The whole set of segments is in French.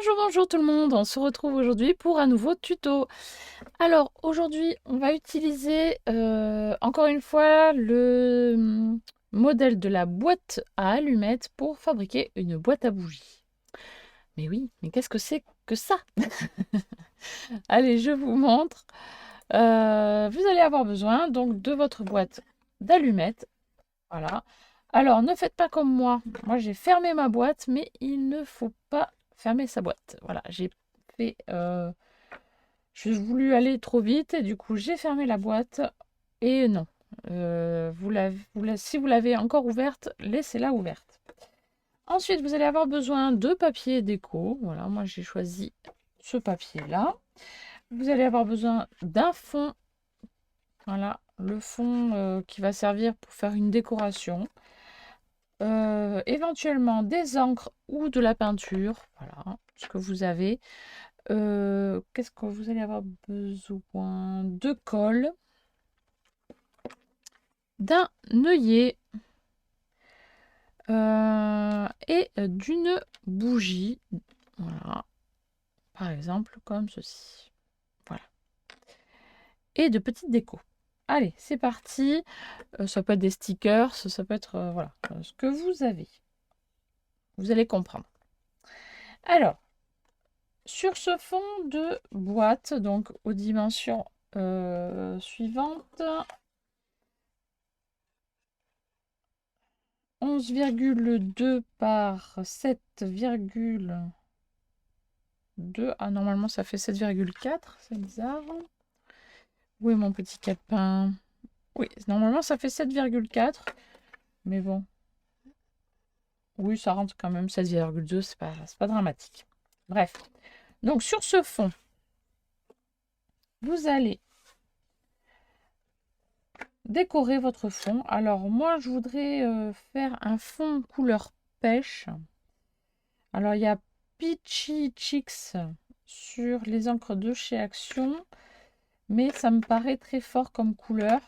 Bonjour, bonjour tout le monde, on se retrouve aujourd'hui pour un nouveau tuto. Alors aujourd'hui on va utiliser encore une fois le modèle de la boîte à allumettes pour fabriquer une boîte à bougies. Mais oui, mais qu'est-ce que c'est que ça? Allez, je vous montre. Vous allez avoir besoin donc de votre boîte d'allumettes. Voilà. Alors ne faites pas comme moi. Moi j'ai fermé ma boîte, mais il ne faut pas fermer sa boîte. Voilà, j'ai fait... j'ai voulu aller trop vite et du coup j'ai fermé la boîte. Et non, si vous l'avez encore ouverte, laissez-la ouverte. Ensuite, vous allez avoir besoin de papier déco. Voilà, moi j'ai choisi ce papier-là. Vous allez avoir besoin d'un fond. Voilà, le fond qui va servir pour faire une décoration. Éventuellement des encres ou de la peinture. Voilà, ce que vous avez. Qu'est-ce que vous allez avoir besoin? De colle, d'un œillet et d'une bougie. Voilà, par exemple comme ceci. Voilà. Et de petites décos. Allez, c'est parti. Ça peut être des stickers, ça peut être voilà, ce que vous avez. Vous allez comprendre. Alors, sur ce fond de boîte, donc aux dimensions suivantes, 11,2 par 7,2. Ah, normalement, ça fait 7,4. C'est bizarre. Où est mon petit calepin? Oui, normalement, ça fait 7,4. Mais bon. Oui, ça rentre quand même 7,2. C'est pas dramatique. Bref. Donc, sur ce fond, vous allez décorer votre fond. Alors, moi, je voudrais faire un fond couleur pêche. Alors, il y a Peachy Chicks sur les encres de chez Action, mais ça me paraît très fort comme couleur.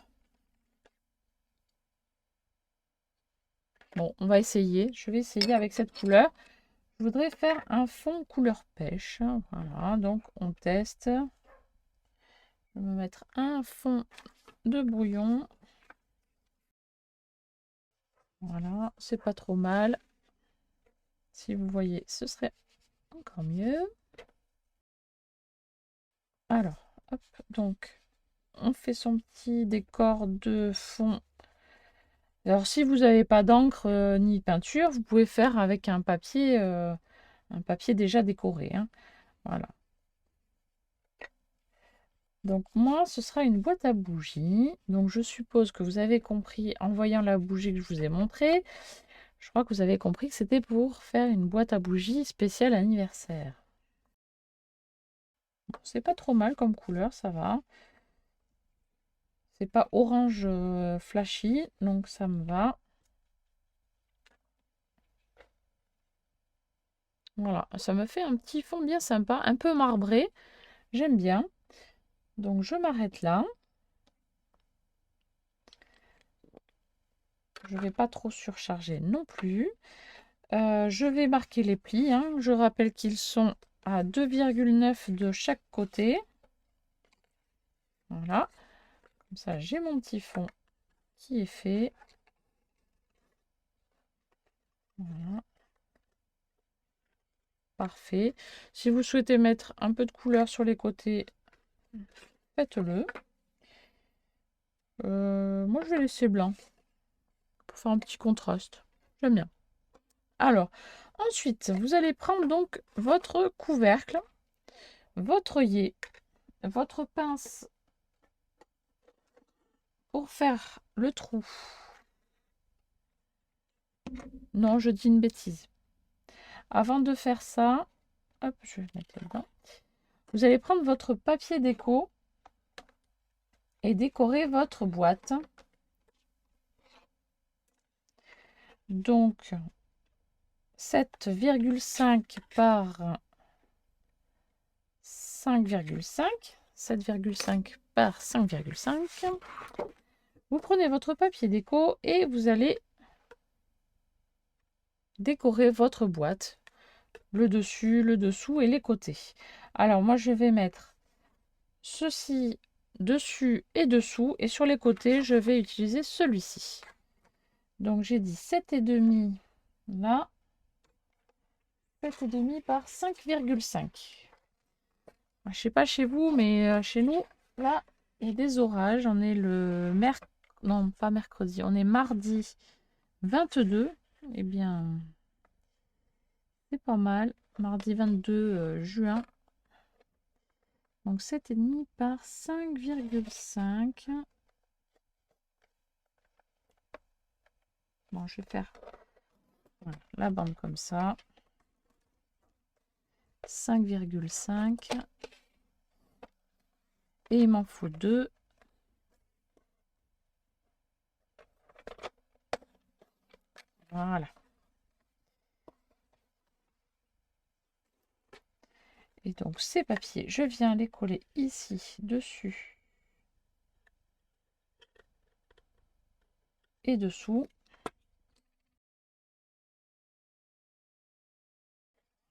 Bon, on va essayer. Je vais essayer avec cette couleur. Je voudrais faire un fond couleur pêche. Voilà, donc on teste. Je vais me mettre un fond de brouillon. Voilà, c'est pas trop mal. Si vous voyez, ce serait encore mieux. Alors, hop, donc on fait son petit décor de fond. Alors, si vous n'avez pas d'encre ni de peinture, vous pouvez faire avec un papier déjà décoré, hein. Voilà. Donc moi, ce sera une boîte à bougies. Donc je suppose que vous avez compris en voyant la bougie que je vous ai montrée. Je crois que vous avez compris que c'était pour faire une boîte à bougies spéciale anniversaire. Bon, c'est pas trop mal comme couleur, ça va. C'est pas orange flashy, donc ça me va. Voilà, ça me fait un petit fond bien sympa, un peu marbré. J'aime bien. Donc je m'arrête là. Je ne vais pas trop surcharger non plus. Je vais marquer les plis, hein. Je rappelle qu'ils sont à 2,9 de chaque côté. Voilà. Comme ça, j'ai mon petit fond qui est fait. Voilà. Parfait. Si vous souhaitez mettre un peu de couleur sur les côtés, faites-le. Moi, je vais laisser blanc pour faire un petit contraste. J'aime bien. Alors, ensuite, vous allez prendre donc votre couvercle, votre œillet, votre pince pour faire le trou. Non, je dis une bêtise. Avant de faire ça, hop, je vais mettre là-dedans. Vous allez prendre votre papier déco et décorer votre boîte. Donc, 7,5 par 5,5. 7,5 par 5,5. Vous prenez votre papier déco et vous allez décorer votre boîte. le dessus, le dessous et les côtés. Alors moi je vais mettre ceci dessus et dessous, et sur les côtés je vais utiliser celui-ci. Donc j'ai dit 7,5 là, 7,5 par 5,5. Je sais pas chez vous, mais chez nous, là, il y a des orages. On est le non, pas mercredi, on est mardi 22. Eh bien, c'est pas mal. Mardi 22 juin. Donc 7,5 par 5,5. Bon, je vais faire voilà, la bande comme ça. 5,5. Et il m'en faut 2. Voilà. Et donc ces papiers, je viens les coller ici, dessus et dessous.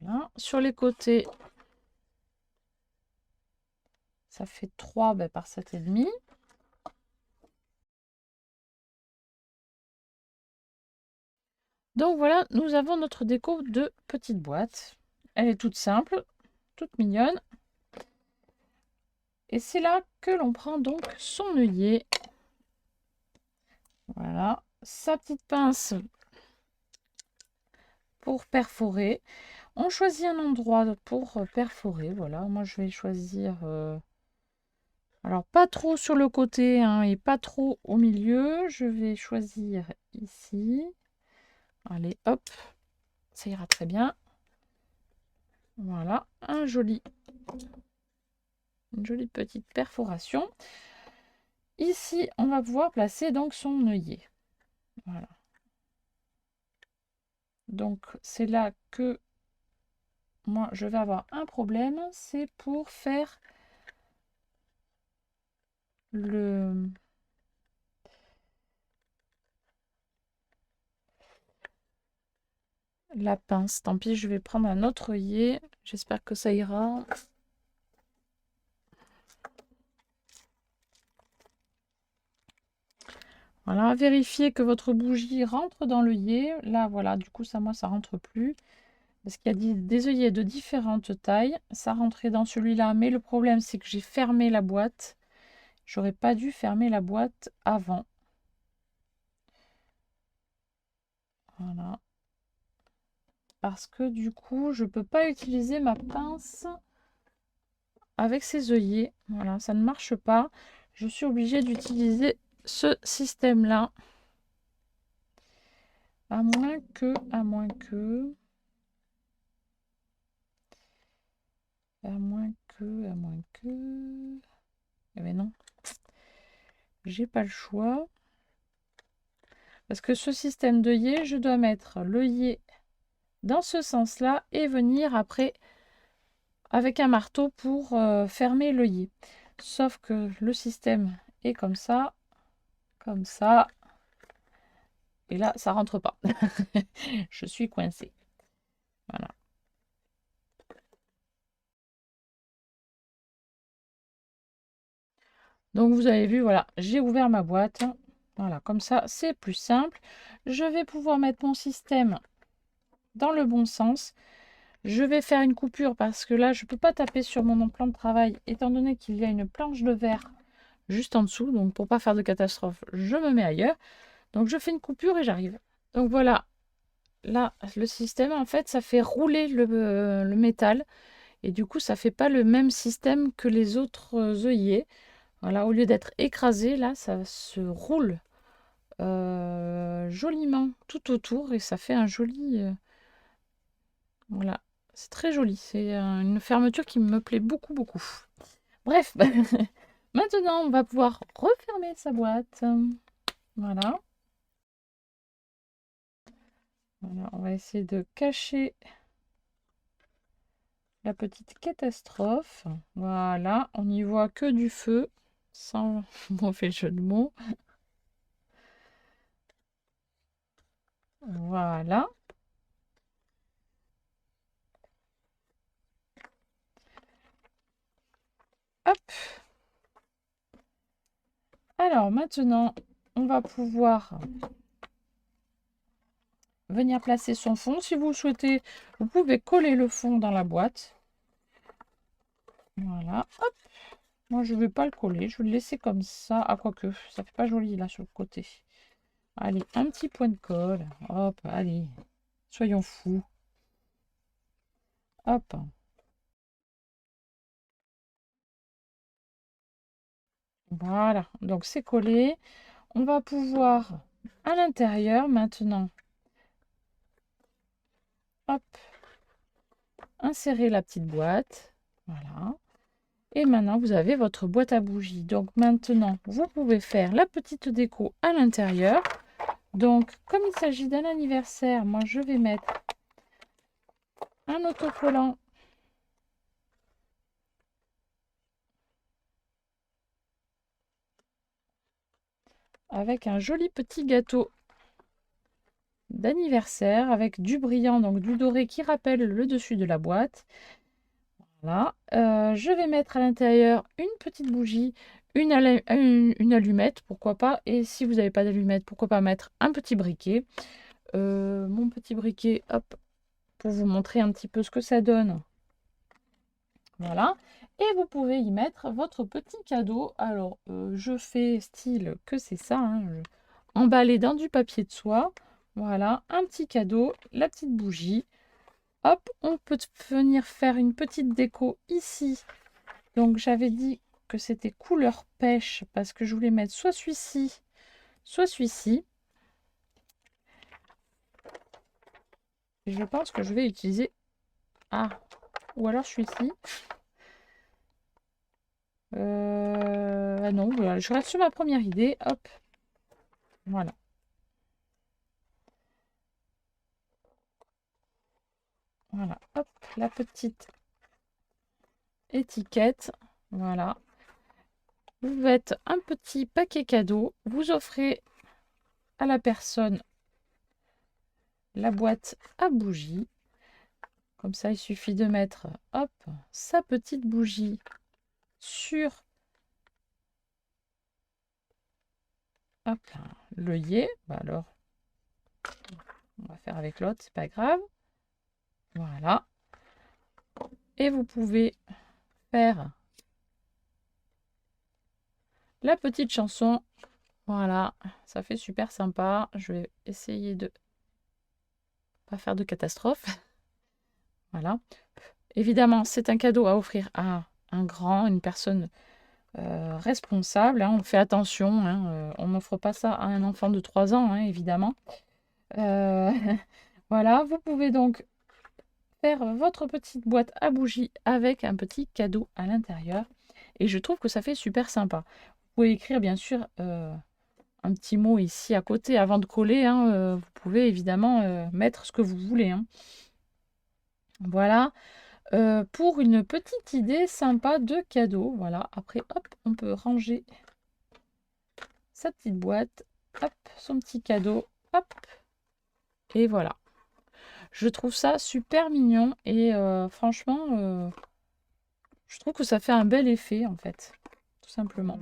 Voilà. Sur les côtés, ça fait 3 par 7,5. Donc voilà, nous avons notre déco de petite boîte. Elle est toute simple, toute mignonne. Et c'est là que l'on prend donc son œillet. Voilà, sa petite pince pour perforer. On choisit un endroit pour perforer. Voilà, moi je vais choisir... alors pas trop sur le côté hein, et pas trop au milieu. Je vais choisir ici. Allez, hop, ça ira très bien. Voilà, une jolie petite perforation. Ici, on va pouvoir placer donc son œillet. Voilà. Donc, c'est là que moi, je vais avoir un problème. C'est pour faire la pince. Tant pis, je vais prendre un autre œillet. J'espère que ça ira. Voilà, vérifiez que votre bougie rentre dans l'œillet. Là, voilà, du coup, ça, moi, ça rentre plus. Parce qu'il y a des œillets de différentes tailles. Ça rentrait dans celui-là. Mais le problème, c'est que j'ai fermé la boîte. J'aurais pas dû fermer la boîte avant. Voilà. Parce que du coup, je peux pas utiliser ma pince avec ces œillets. Voilà, ça ne marche pas. Je suis obligée d'utiliser ce système-là. À moins que... Eh bien non. J'ai pas le choix. Parce que ce système d'œillet, je dois mettre l'œillet dans ce sens-là et venir après avec un marteau pour fermer l'œillet. Sauf que le système est comme ça, et là, ça rentre pas. Je suis coincée. Voilà. Donc vous avez vu, voilà, j'ai ouvert ma boîte. Voilà, comme ça, c'est plus simple. Je vais pouvoir mettre mon système dans le bon sens. Je vais faire une coupure parce que là, je ne peux pas taper sur mon plan de travail, étant donné qu'il y a une planche de verre juste en dessous. Donc pour pas faire de catastrophe, je me mets ailleurs. Donc je fais une coupure et j'arrive. Donc voilà, là, le système, en fait, ça fait rouler le métal. Et du coup, ça fait pas le même système que les autres œillets. Voilà, au lieu d'être écrasé, là, ça se roule joliment tout autour et ça fait un joli... voilà, c'est très joli. C'est une fermeture qui me plaît beaucoup, beaucoup. Bref, maintenant, on va pouvoir refermer sa boîte. Voilà. Voilà, on va essayer de cacher la petite catastrophe. Voilà, on n'y voit que du feu, sans mauvais jeu de mots. Voilà. Alors maintenant, on va pouvoir venir placer son fond. Si vous le souhaitez, vous pouvez coller le fond dans la boîte. Voilà, hop. Moi, je ne vais pas le coller, je vais le laisser comme ça. Ah, quoique, ça fait pas joli là sur le côté. Allez, un petit point de colle. Hop, allez, soyons fous. Hop. Voilà, donc c'est collé. On va pouvoir, à l'intérieur maintenant, hop, insérer la petite boîte. Voilà. Et maintenant, vous avez votre boîte à bougies. Donc maintenant, vous pouvez faire la petite déco à l'intérieur. Donc, comme il s'agit d'un anniversaire, moi, je vais mettre un autocollant avec un joli petit gâteau d'anniversaire avec du brillant, donc du doré qui rappelle le dessus de la boîte. Voilà. Je vais mettre à l'intérieur une petite bougie, une allumette, pourquoi pas. Et si vous n'avez pas d'allumette, pourquoi pas mettre un petit briquet. Mon petit briquet, hop, pour vous montrer un petit peu ce que ça donne. Voilà. Et vous pouvez y mettre votre petit cadeau. Alors, je fais style que c'est ça, hein, emballé dans du papier de soie. Voilà, un petit cadeau, la petite bougie. Hop, on peut venir faire une petite déco ici. Donc, j'avais dit que c'était couleur pêche parce que je voulais mettre soit celui-ci, soit celui-ci. Je pense que je vais utiliser... Ah, ou alors celui-ci. Ah non, voilà, je reste sur ma première idée. Hop, voilà. Voilà, hop, la petite étiquette. Voilà. Vous faites un petit paquet cadeau. Vous offrez à la personne la boîte à bougies. Comme ça, il suffit de mettre, hop, sa petite bougie sur hop, l'œillet. Bah alors, on va faire avec l'autre, c'est pas grave. Voilà. Et vous pouvez faire la petite chanson. Voilà, ça fait super sympa. Je vais essayer de pas faire de catastrophe. Voilà. Évidemment, c'est un cadeau à offrir à un grand, une personne responsable. Hein. On fait attention. Hein, on n'offre pas ça à un enfant de 3 ans, hein, évidemment. Voilà, vous pouvez donc faire votre petite boîte à bougies avec un petit cadeau à l'intérieur. Et je trouve que ça fait super sympa. Vous pouvez écrire, bien sûr, un petit mot ici à côté avant de coller. Hein, vous pouvez évidemment mettre ce que vous voulez. Hein. Voilà. Pour une petite idée sympa de cadeau. Voilà. Après, hop, on peut ranger sa petite boîte. Hop, son petit cadeau. Hop. Et voilà. Je trouve ça super mignon. Et franchement, je trouve que ça fait un bel effet, en fait. Tout simplement.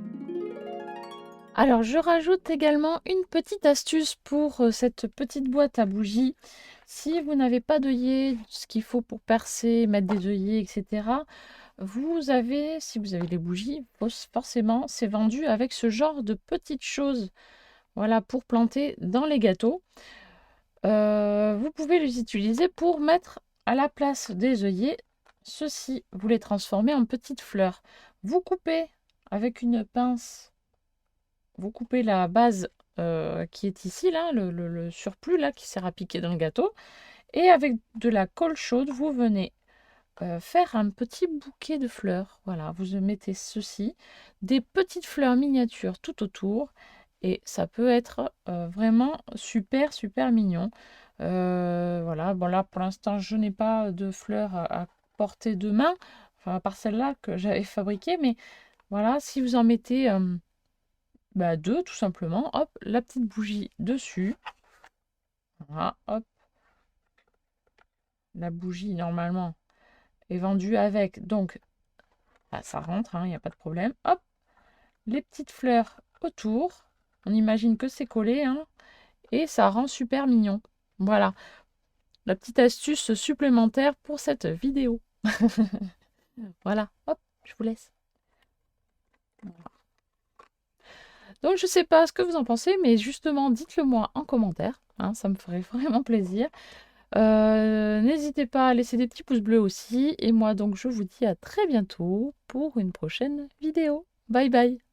Alors, je rajoute également une petite astuce pour cette petite boîte à bougies. Si vous n'avez pas d'œillet, ce qu'il faut pour percer, mettre des œillets, etc., vous avez, si vous avez les bougies, forcément, c'est vendu avec ce genre de petites choses, voilà, pour planter dans les gâteaux. Vous pouvez les utiliser pour mettre à la place des œillets. Ceux-ci, vous les transformez en petites fleurs. Vous coupez avec une pince. Vous coupez la base qui est ici, là, le surplus là, qui sert à piquer dans le gâteau. Et avec de la colle chaude, vous venez faire un petit bouquet de fleurs. Voilà, vous mettez ceci, des petites fleurs miniatures tout autour. Et ça peut être vraiment super, super mignon. Voilà, bon là, pour l'instant, je n'ai pas de fleurs à portée de main. Enfin, à part celle-là que j'avais fabriquée. Mais voilà, si vous en mettez... deux, tout simplement. Hop, la petite bougie dessus. Voilà, hop. La bougie, normalement, est vendue avec. Donc, ça rentre, il n'y a pas de problème. Hop, les petites fleurs autour. On imagine que c'est collé, hein, et ça rend super mignon. Voilà, la petite astuce supplémentaire pour cette vidéo. Voilà, hop, je vous laisse. Donc je sais pas ce que vous en pensez, mais justement, dites-le moi en commentaire, hein, ça me ferait vraiment plaisir. N'hésitez pas à laisser des petits pouces bleus aussi. Et moi donc je vous dis à très bientôt pour une prochaine vidéo. Bye bye.